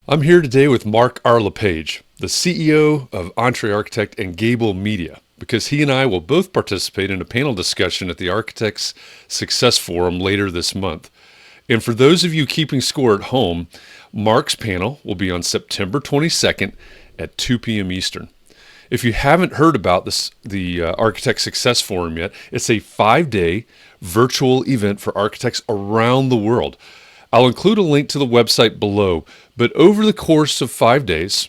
I'm here today with Mark R. LePage, the CEO of EntreArchitect and Gābl Media, because he and I will both participate in a panel discussion at the Architects Success Forum later this month. And for those of you keeping score at home, Mark's panel will be on September 22nd at 2 p.m. Eastern. If you haven't heard about the Architect Success Forum yet, it's a 5-day virtual event for architects around the world. I'll include a link to the website below, but over the course of 5 days,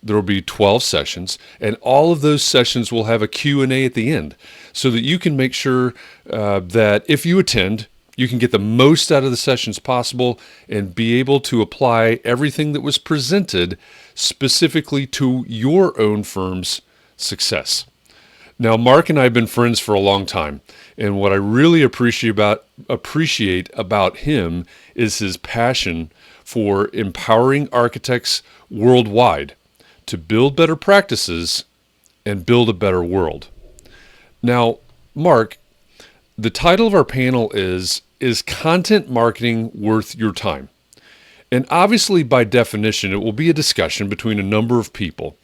there will be 12 sessions, and all of those sessions will have a Q&A at the end so that you can make sure that if you attend, you can get the most out of the sessions possible and be able to apply everything that was presented specifically to your own firm's success. Now, Mark and I have been friends for a long time, and what I really appreciate about him is his passion for empowering architects worldwide to build better practices and build a better world. Now, Mark, the title of our panel is Content Marketing Worth Your Time? And obviously, by definition, it will be a discussion between a number of people.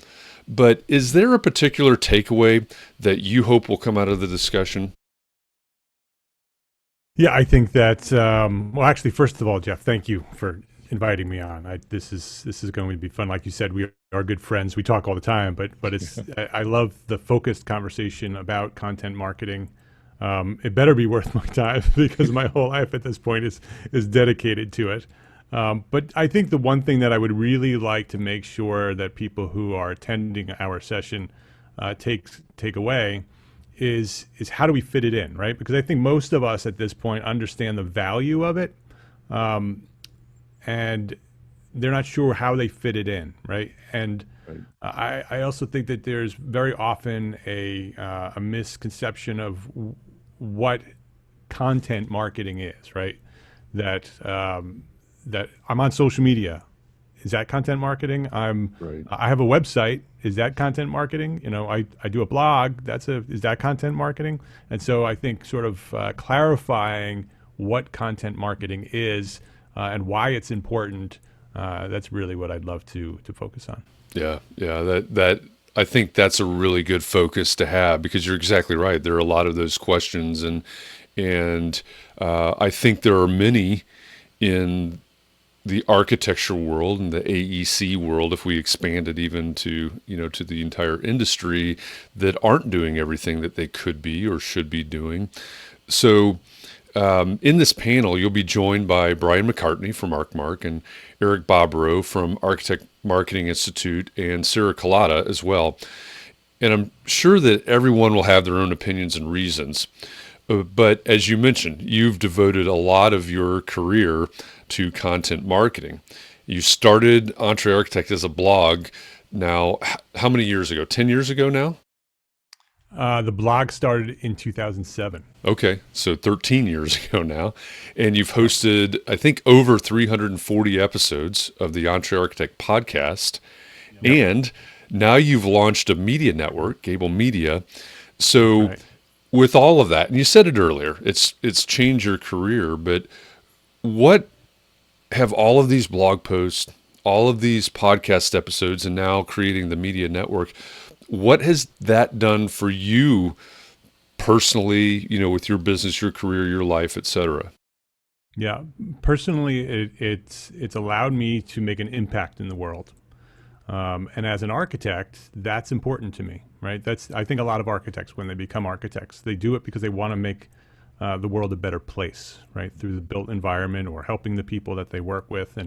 But is there a particular takeaway that you hope will come out of the discussion? Yeah, I think that, well, actually, first of all, Jeff, thank you for inviting me on. This is going to be fun. Like you said, we are good friends. We talk all the time, but it's I love the focused conversation about content marketing. It better be worth my time because my whole life at this point is dedicated to it. But I think the one thing that I would really like to make sure that people who are attending our session take away is how do we fit it in, right? Because I think most of us at this point understand the value of it, and they're not sure how they fit it in, right? And right. I also think that there's very often a misconception of what content marketing is, right? That I'm on social media. Is that content marketing? I have a website. Is that content marketing? You know, I do a blog. Is that content marketing? And so I think sort of clarifying what content marketing is and why it's important. That's really what I'd love to focus on. Yeah. That I think that's a really good focus to have because you're exactly right. There are a lot of those questions, and I think there are many in the architecture world and the AEC world, if we expand it even to the entire industry, that aren't doing everything that they could be or should be doing. So in this panel, you'll be joined by Brian McCartney from ArchMark and Eric Bobrow from Architect Marketing Institute and Sarah Collada as well. And I'm sure that everyone will have their own opinions and reasons. But as you mentioned, you've devoted a lot of your career to content marketing. You started EntreArchitect as a blog now, how many years ago? 10 years ago now? The blog started in 2007. Okay, so 13 years ago now. And you've hosted, I think, over 340 episodes of the EntreArchitect podcast. Yep. And now you've launched a media network, Gābl Media. So right. With all of that, and you said it earlier, it's changed your career, but what have all of these blog posts, all of these podcast episodes, and now creating the media network, what has that done for you personally, with your business, your career, your life, et cetera? Yeah, personally, it's allowed me to make an impact in the world. And as an architect, that's important to me, right? I think a lot of architects, when they become architects, they do it because they want to make the world a better place, right? Through the built environment or helping the people that they work with.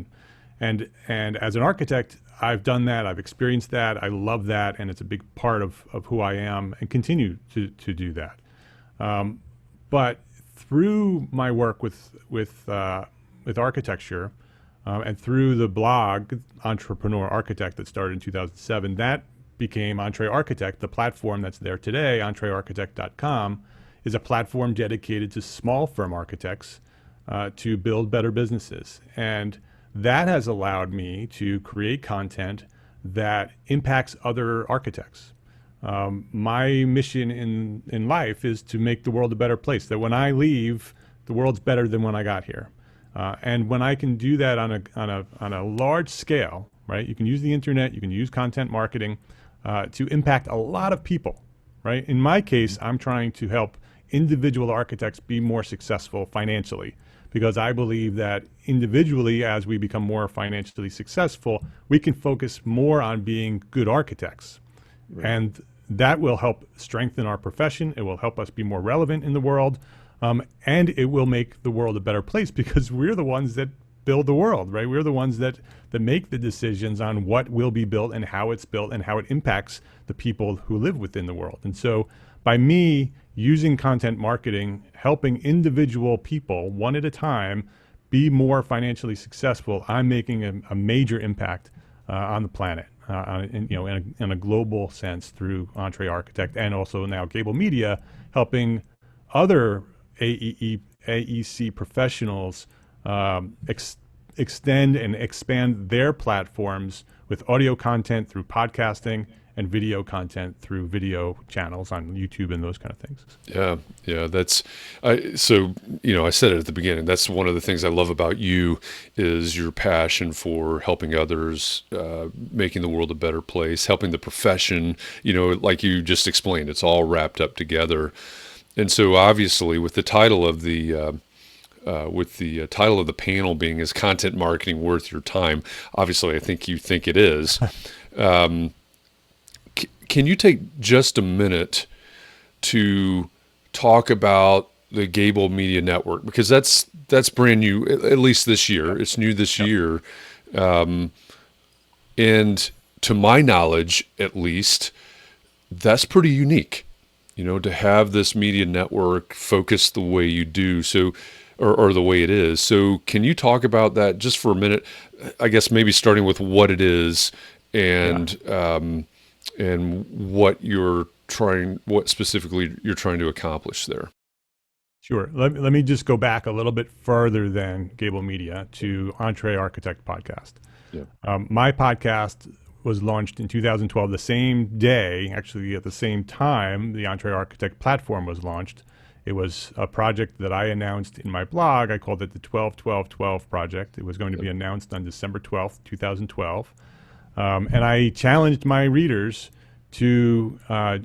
And as an architect, I've done that. I've experienced that. I love that. And it's a big part of who I am and continue to do that. But through my work with architecture, and through the blog, Entrepreneur Architect, that started in 2007, that became EntreArchitect. The platform that's there today, EntreArchitect.com, is a platform dedicated to small firm architects to build better businesses. And that has allowed me to create content that impacts other architects. My mission in life is to make the world a better place, that when I leave, the world's better than when I got here. And when I can do that on a large scale, right? You can use the internet, you can use content marketing to impact a lot of people, right? In my case, I'm trying to help individual architects be more successful financially, because I believe that individually, as we become more financially successful, we can focus more on being good architects. Right. And that will help strengthen our profession. It will help us be more relevant in the world. And it will make the world a better place, because we're the ones that build the world, right? We're the ones that make the decisions on what will be built and how it's built and how it impacts the people who live within the world. And so by me using content marketing, helping individual people one at a time be more financially successful, I'm making a major impact on the planet, in a global sense through EntreArchitect, and also now Gābl Media, helping other AEC professionals extend and expand their platforms with audio content through podcasting and video content through video channels on YouTube and those kind of things. Yeah, that's I said it at the beginning. That's one of the things I love about you is your passion for helping others, making the world a better place, helping the profession. Like you just explained, it's all wrapped up together. And so, obviously, with the title of the panel being "Is Content Marketing Worth Your Time?" Obviously, I think you think it is. Can you take just a minute to talk about the Gābl Media Network? Because that's brand new, at least this year. It's new this year. And to my knowledge, at least, that's pretty unique, to have this media network focused the way you do, or the way it is. So can you talk about that just for a minute? I guess maybe starting with what it is and what specifically you're trying to accomplish there. Sure. Let me just go back a little bit further than Gābl Media to EntreArchitect podcast. Yeah. My podcast was launched in 2012, the same day, actually at the same time the EntreArchitect platform was launched. It was a project that I announced in my blog. I called it the 12-12-12 project. It was going to be announced on December 12th, 2012. And I challenged my readers to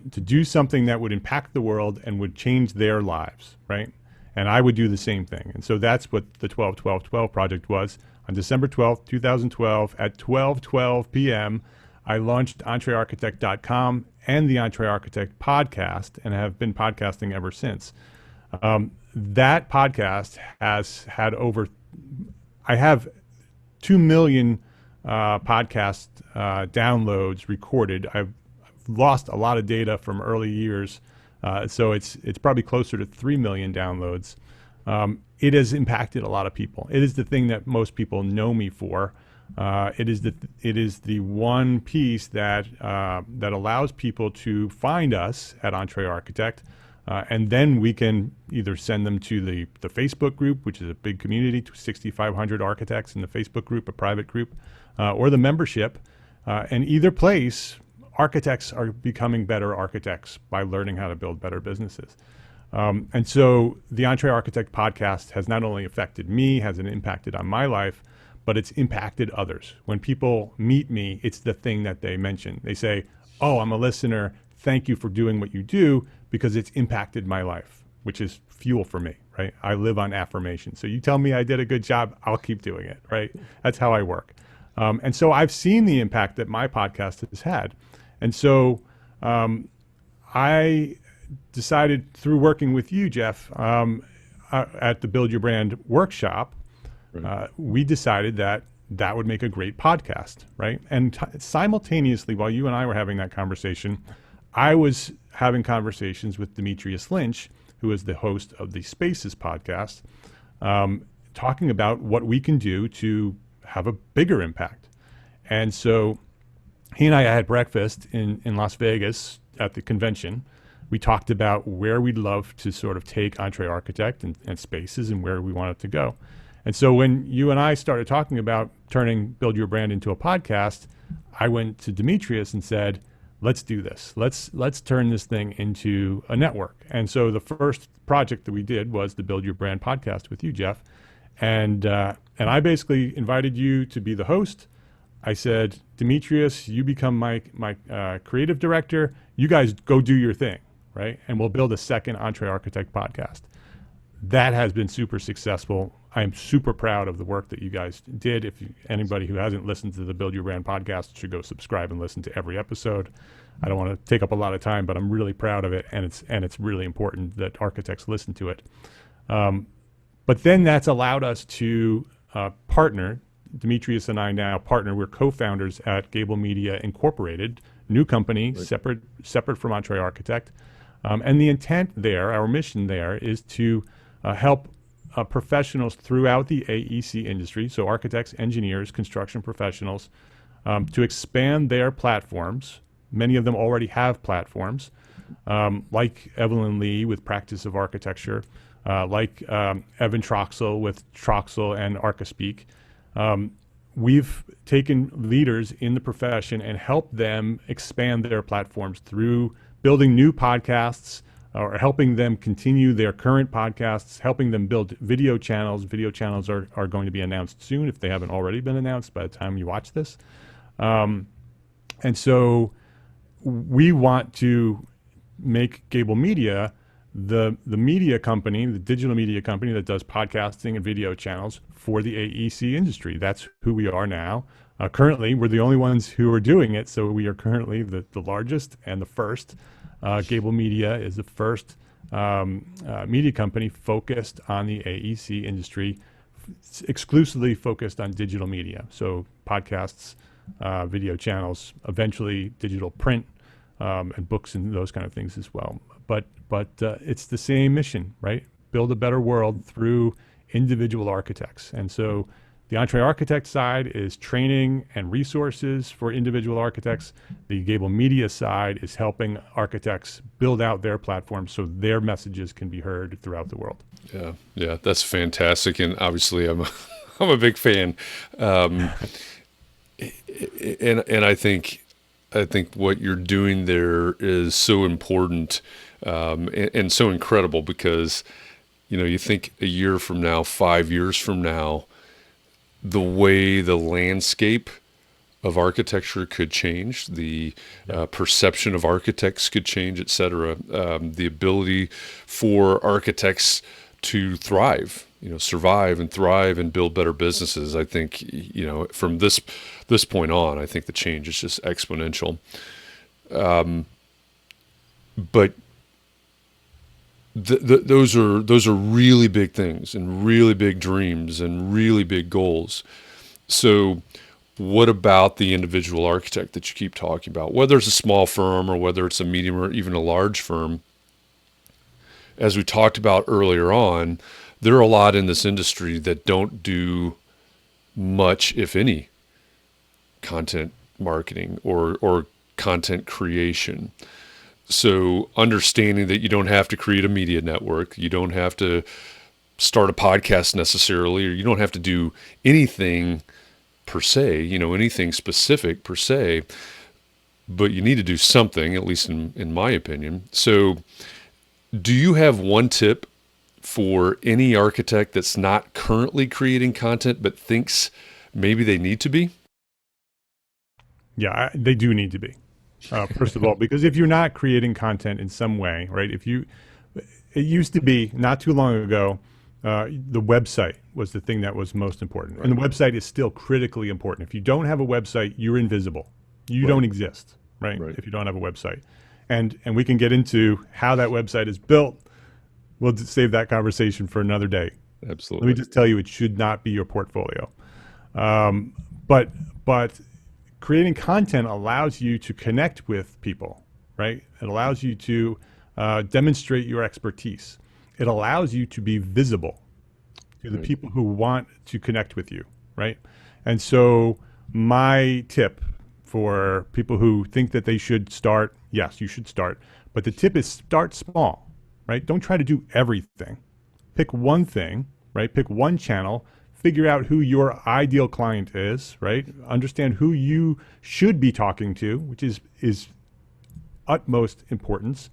do something that would impact the world and would change their lives, right? And I would do the same thing. And so that's what the 12-12-12 project was. On December 12th, 2012, at 12:12 p.m., I launched EntreArchitect.com and the EntreArchitect podcast, and have been podcasting ever since. That podcast has had I have 2 million podcast downloads recorded. I've lost a lot of data from early years, so it's probably closer to 3 million downloads. It has impacted a lot of people. It is the thing that most people know me for. It is the one piece that allows people to find us at EntreArchitect, and then we can either send them to the Facebook group, which is a big community, 6,500 architects in the Facebook group, a private group, or the membership. And either place, architects are becoming better architects by learning how to build better businesses. And so the EntreArchitect podcast has not only affected me, has impacted on my life, but it's impacted others. When people meet me, it's the thing that they mention. They say, "Oh, I'm a listener. Thank you for doing what you do, because it's impacted my life," which is fuel for me, right? I live on affirmation. So you tell me I did a good job, I'll keep doing it, right? That's how I work. And so I've seen the impact that my podcast has had. And so I decided, through working with you, Jeff, at the Build Your Brand workshop, we decided that would make a great podcast, right? And simultaneously, while you and I were having that conversation, I was having conversations with Demetrius Lynch, who is the host of the Spaces podcast, talking about what we can do to have a bigger impact. And so he and I had breakfast in Las Vegas at the convention. We talked about where we'd love to sort of take EntreArchitect and Spaces and where we want it to go. And so when you and I started talking about turning Build Your Brand into a podcast, I went to Demetrius and said, let's do this. Let's turn this thing into a network. And so the first project that we did was the Build Your Brand podcast with you, Jeff. And I basically invited you to be the host. I said, Demetrius, you become my creative director. You guys go do your thing, right? And we'll build a second EntreArchitect podcast. That has been super successful. I'm super proud of the work that you guys did. If anybody who hasn't listened to the Build Your Brand podcast should go subscribe and listen to every episode. I don't want to take up a lot of time, but I'm really proud of it, and it's really important that architects listen to it. But then that's allowed us to partner. Demetrius and I now partner. We're co-founders at Gābl Media Incorporated, new company, right, separate from EntreArchitect. And the intent there, our mission there, is to help professionals throughout the AEC industry, so architects, engineers, construction professionals, to expand their platforms. Many of them already have platforms, like Evelyn Lee with Practice of Architecture, like Evan Troxel with Troxel and ArchiSpeak. We've taken leaders in the profession and helped them expand their platforms through building new podcasts, or helping them continue their current podcasts, helping them build video channels. Video channels are going to be announced soon if they haven't already been announced by the time you watch this. And so we want to make Gābl Media the media company, the digital media company that does podcasting and video channels for the AEC industry. That's who we are now. Currently, we're the only ones who are doing it, so we are currently the largest and the first. Gābl Media is the first media company focused on the AEC industry, exclusively focused on digital media. So podcasts, video channels, eventually digital print, and books and those kind of things as well. But it's the same mission, right? Build a better world through individual architects. And so the EntreArchitect side is training and resources for individual architects. The Gābl Media side is helping architects build out their platforms so their messages can be heard throughout the world. Yeah, that's fantastic. And obviously I'm a big fan. And I think what you're doing there is so important, and so incredible, because, you think a year from now, 5 years from now, the way the landscape of architecture could change, the perception of architects could change, et cetera. The ability for architects to thrive, survive and thrive and build better businesses. I think, from this point on, I think the change is just exponential. But those are really big things and really big dreams and really big goals. So what about the individual architect that you keep talking about, whether it's a small firm or whether it's a medium or even a large firm? As we talked about earlier on, there are a lot in this industry that don't do much, if any, content marketing or content creation. So understanding that you don't have to create a media network, you don't have to start a podcast necessarily, or you don't have to do anything per se, anything specific per se, but you need to do something, at least in my opinion. So do you have one tip for any architect that's not currently creating content but thinks maybe they need to be? Yeah, they do need to be. First of all, because if you're not creating content in some way, right? It used to be not too long ago, the website was the thing that was most important. Right. And the website is still critically important. If you don't have a website, you're invisible. You don't exist, right? If you don't have a website. And we can get into how that website is built. We'll save that conversation for another day. Absolutely. Let me just tell you, it should not be your portfolio. But creating content allows you to connect with people, right? It allows you to demonstrate your expertise. It allows you to be visible to the people who want to connect with you, right? And so my tip for people who think that they should start, yes, you should start, but the tip is start small, right? Don't try to do everything. Pick one thing, right? Pick one channel. Figure out who your ideal client is, right? Understand who you should be talking to, which is utmost importance,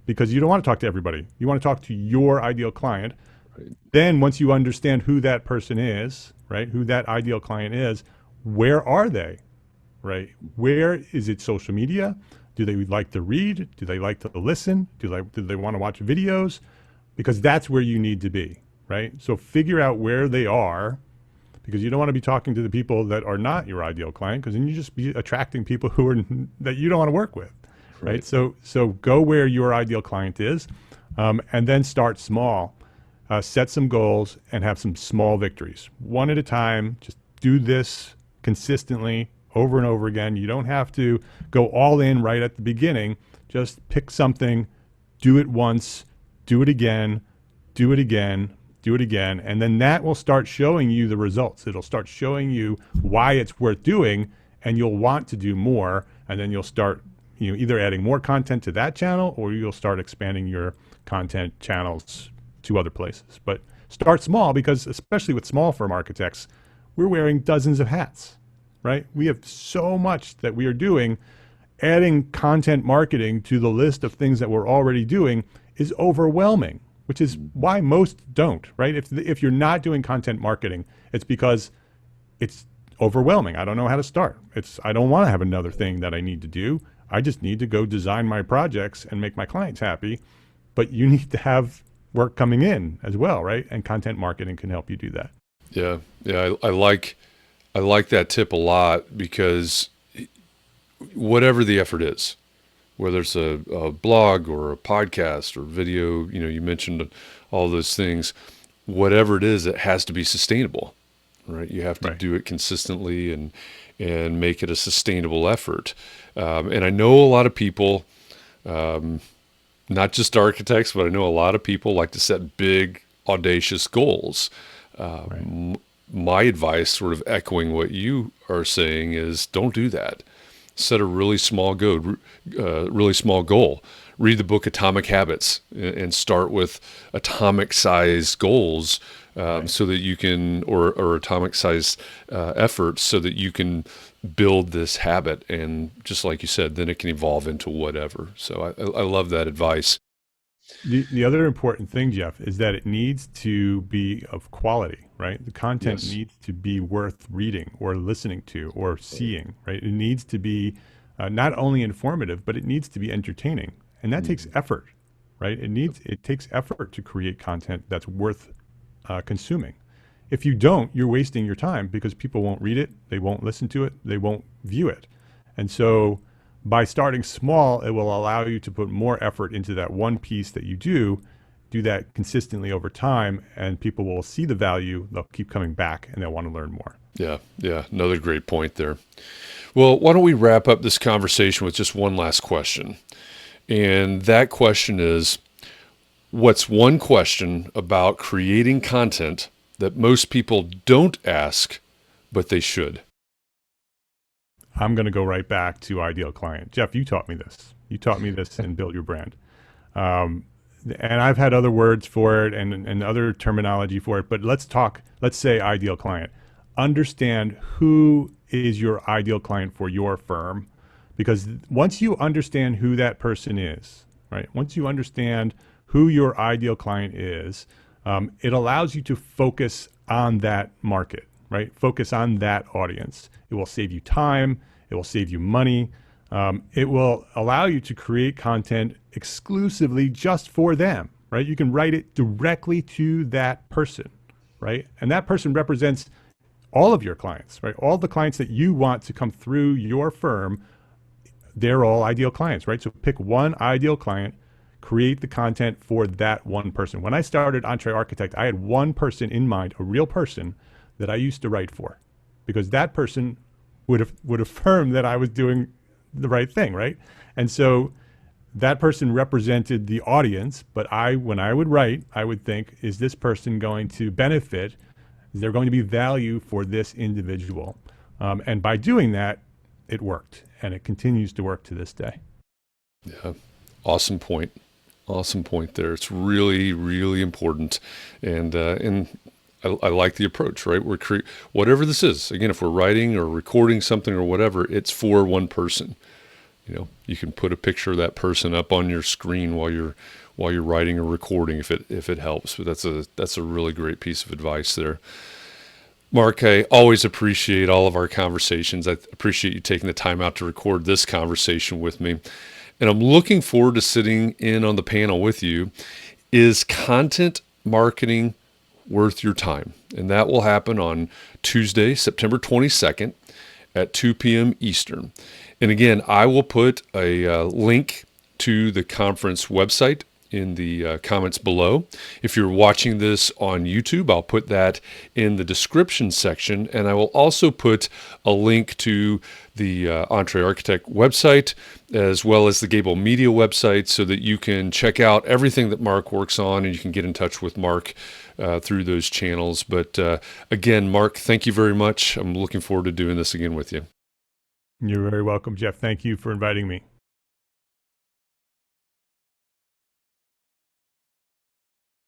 because you don't want to talk to everybody. You want to talk to your ideal client. Right. Then once you understand who that person is, right, who that ideal client is, where are they, right? Where is it social media? Do they like to read? Do they like to listen? Do they want to watch videos? Because that's where you need to be, right? So figure out where they are, because you don't want to be talking to the people that are not your ideal client, because then you just be attracting people who are that you don't want to work with, right? So go where your ideal client is, and then start small. Set some goals and have some small victories, one at a time. Just do this consistently over and over again. You don't have to go all in right at the beginning. Just pick something, do it once, do it again, do it again, do it again, and then that will start showing you the results. It'll start showing you why it's worth doing, and you'll want to do more, and then you'll start either adding more content to that channel, or you'll start expanding your content channels to other places. But start small, because especially with small firm architects, we're wearing dozens of hats, right? We have so much that we are doing. Adding content marketing to the list of things that we're already doing is overwhelming, which is why most don't, right? If you're not doing content marketing, it's because it's overwhelming. I don't know how to start. I don't want to have another thing that I need to do. I just need to go design my projects and make my clients happy. But you need to have work coming in as well, right? And content marketing can help you do that. Yeah. I like that tip a lot, because whatever the effort is, whether it's a blog or a podcast or video, you mentioned all those things, whatever it is, it has to be sustainable, right? You have to do it consistently and make it a sustainable effort. And I know a lot of people, not just architects, but I know a lot of people like to set big, audacious goals. My advice, sort of echoing what you are saying, is don't do that. Set a really small goal. Read the book Atomic Habits and start with atomic-sized goals, so that you can, or atomic-sized efforts, so that you can build this habit. And just like you said, then it can evolve into whatever. So I love that advice. The other important thing, Jeff, is that it needs to be of quality, right? The content needs to be worth reading or listening to or seeing, right? It needs to be not only informative, but it needs to be entertaining. And that takes effort, right? It takes effort to create content that's worth consuming. If you don't, you're wasting your time, because people won't read it, they won't listen to it, they won't view it. And so by starting small, it will allow you to put more effort into that one piece that you do that consistently over time, and people will see the value, they'll keep coming back, and they'll want to learn more. Yeah. Another great point there. Well, why don't we wrap up this conversation with just one last question? And that question is, what's one question about creating content that most people don't ask, but they should? I'm going to go right back to ideal client. Jeff, you taught me this. You taught me this in Build Your Brand. And I've had other words for it and other terminology for it, but let's say ideal client. Understand who is your ideal client for your firm, because once you understand who that person is, right? Once you understand who your ideal client is, it allows you to focus on that market, right? Focus on that audience. It will save you time. It will save you money. It will allow you to create content exclusively just for them, right? You can write it directly to that person, right? And that person represents all of your clients, right? All the clients that you want to come through your firm, they're all ideal clients, right? So pick one ideal client, create the content for that one person. When I started EntreArchitect, I had one person in mind, a real person that I used to write for, because that person would affirm that I was doing the right thing, right? And so that person represented the audience, but when I would write, I would think, is this person going to benefit? Is there going to be value for this individual? And by doing that, it worked, and it continues to work to this day. Yeah, awesome point. Awesome point there. It's really, really important, and I like the approach. Right, whatever this is. Again, if we're writing or recording something or whatever, it's for one person. You can put a picture of that person up on your screen while you're writing or recording if it helps. But that's a really great piece of advice there. Mark, I always appreciate all of our conversations. I appreciate you taking the time out to record this conversation with me. And I'm looking forward to sitting in on the panel with you. Is content marketing worth your time? And that will happen on Tuesday, September 22nd at 2 p.m. Eastern. And again, I will put a link to the conference website in the comments below. If you're watching this on YouTube, I'll put that in the description section. And I will also put a link to the EntreArchitect website as well as the Gābl Media website so that you can check out everything that Mark works on and you can get in touch with Mark through those channels. But again, Mark, thank you very much. I'm looking forward to doing this again with you. You're very welcome, Jeff. Thank you for inviting me.